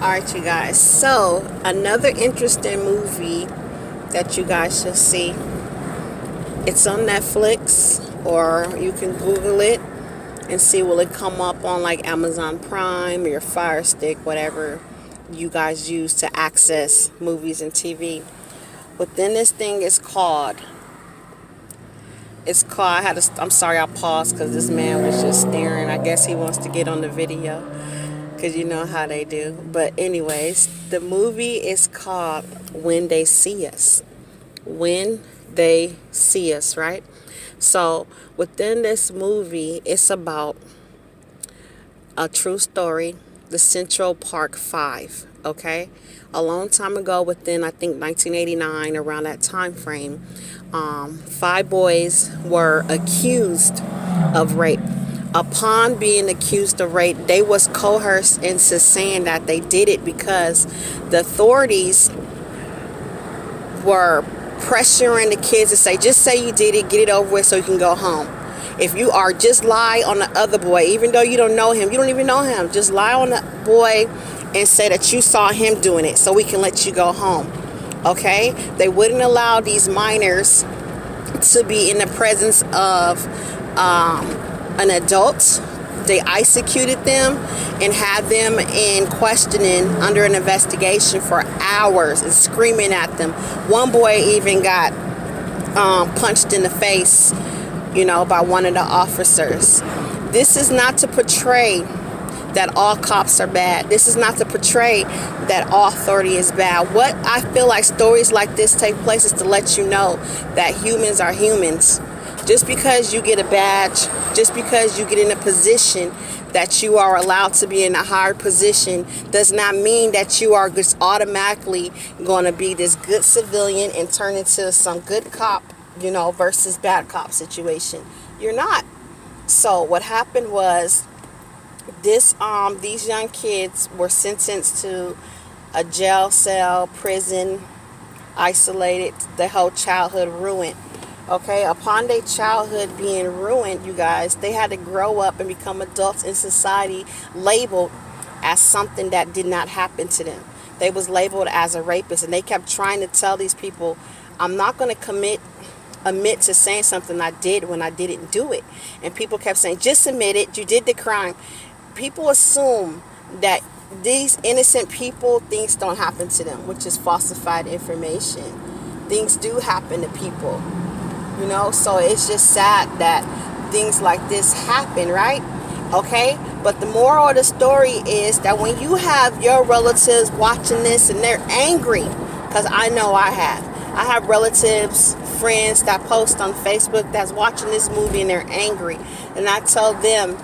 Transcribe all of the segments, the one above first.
Alright, you guys. So, another interesting movie that you guys should see. It's on Netflix, or you can Google it and see will it come up on like Amazon Prime or your Fire Stick, whatever you guys use to access movies and TV. Within this thing is called. I'm sorry, I paused because this man was just staring. I guess he wants to get on the video, because you know how they do. But anyways, the movie is called When They See Us. When They See Us, right? So within this movie, it's about a true story, the Central Park Five. Okay, a long time ago, within I think 1989, around that time frame, five boys were accused of rape. Upon being accused of rape, they was coerced into saying that they did it because the authorities were pressuring the kids to say, just say you did it, get it over with so you can go home. If you are, just lie on the other boy, even though you don't know him, you don't even know him, just lie on the boy and say that you saw him doing it so we can let you go home. Okay? They wouldn't allow these minors to be in the presence of an adult. They executed them and had them in questioning under an investigation for hours and screaming at them. One boy even got punched in the face, by one of the officers. This is not to portray that all cops are bad. This is not to portray that all authority is bad. What I feel like stories like this take place is to let you know that humans are humans. Just because you get a badge, just because you get in a position that you are allowed to be in a higher position, does not mean that you are just automatically going to be this good civilian and turn into some good cop, versus bad cop situation. You're not. So what happened was these young kids were sentenced to a jail cell, prison, isolated, the whole childhood ruined. Okay, upon their childhood being ruined, you guys, they had to grow up and become adults in society, labeled as something that did not happen to them. They was labeled as a rapist, and they kept trying to tell these people, I'm not going to admit to saying something I did when I didn't do it. And people kept saying, just admit it, you did the crime. People assume that these innocent people, things don't happen to them, which is falsified information. Things do happen to people. So it's just sad that things like this happen, right? Okay, but the moral of the story is that when you have your relatives watching this and they're angry, because I know I have relatives, friends that post on Facebook that's watching this movie and they're angry, and I tell them,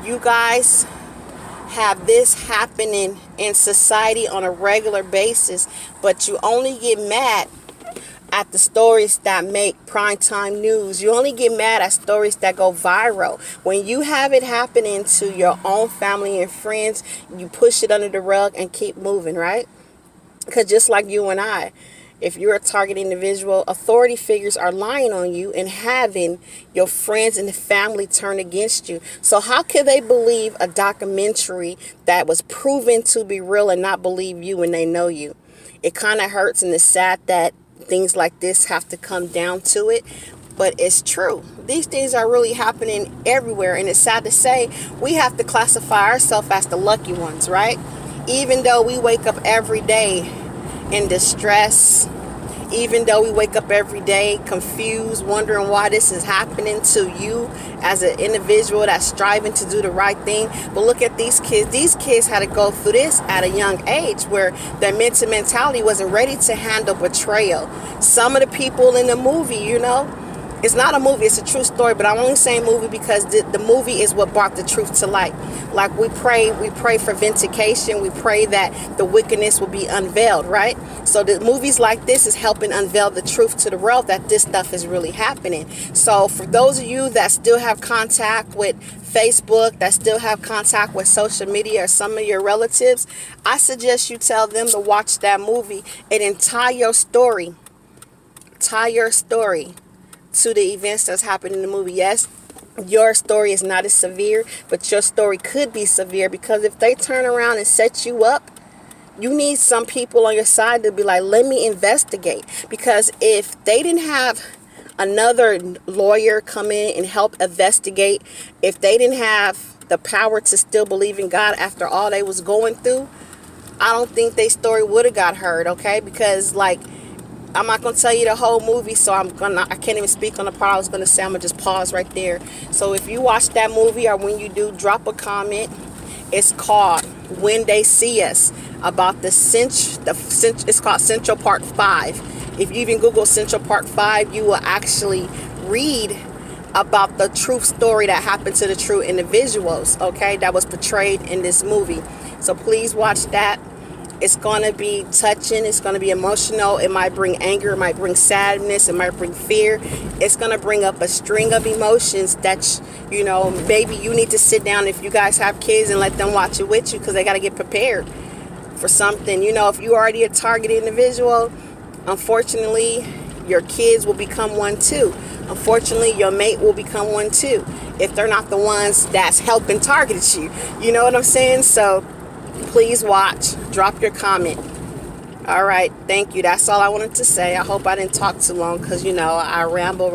you guys have this happening in society on a regular basis, but you only get mad at the stories that make primetime news. You only get mad at stories that go viral. When you have it happening to your own family and friends, you push it under the rug and keep moving, right? Because just like you and I, if you're a target individual, authority figures are lying on you and having your friends and the family turn against you. So how could they believe a documentary that was proven to be real and not believe you when they know you? It kind of hurts, and it's sad that things like this have to come down to it, but it's true. These things are really happening everywhere, and it's sad to say we have to classify ourselves as the lucky ones, right? Even though we wake up every day in distress, even though we wake up every day confused, wondering why this is happening to you as an individual that's striving to do the right thing. But look at these kids. These kids had to go through this at a young age where their mental mentality wasn't ready to handle betrayal. Some of the people in the movie, it's not a movie, it's a true story, but I'm only saying movie because the movie is what brought the truth to light. Like we pray for vindication, we pray that the wickedness will be unveiled, right? So the movies like this is helping unveil the truth to the world that this stuff is really happening. So for those of you that still have contact with Facebook, that still have contact with social media or some of your relatives, I suggest you tell them to watch that movie and then tie your story to the events that's happening in the movie. Yes, your story is not as severe, but your story could be severe, because if they turn around and set you up You need some people on your side to be like, let me investigate. Because if they didn't have another lawyer come in and help investigate, if they didn't have the power to still believe in God after all they was going through, I don't think their story would have got heard, okay? Because, like, I'm not going to tell you the whole movie, so I can't even speak on the part I was going to say. I'm going to just pause right there. So if you watch that movie, or when you do, drop a comment. It's called When They See Us, about it's called Central Park 5. If you even Google Central Park 5, you will actually read about the true story that happened to the true individuals, okay, that was portrayed in this movie. So please watch that. It's going to be touching. It's going to be emotional. It might bring anger. It might bring sadness. It might bring fear. It's going to bring up a string of emotions that, maybe you need to sit down if you guys have kids and let them watch it with you, because they got to get prepared for something. If you're already a targeted individual, unfortunately, your kids will become one too. Unfortunately, your mate will become one too, if they're not the ones that's helping target you. You know what I'm saying? So please watch. Drop your comment. All right. Thank you. That's all I wanted to say. I hope I didn't talk too long, because, I ramble.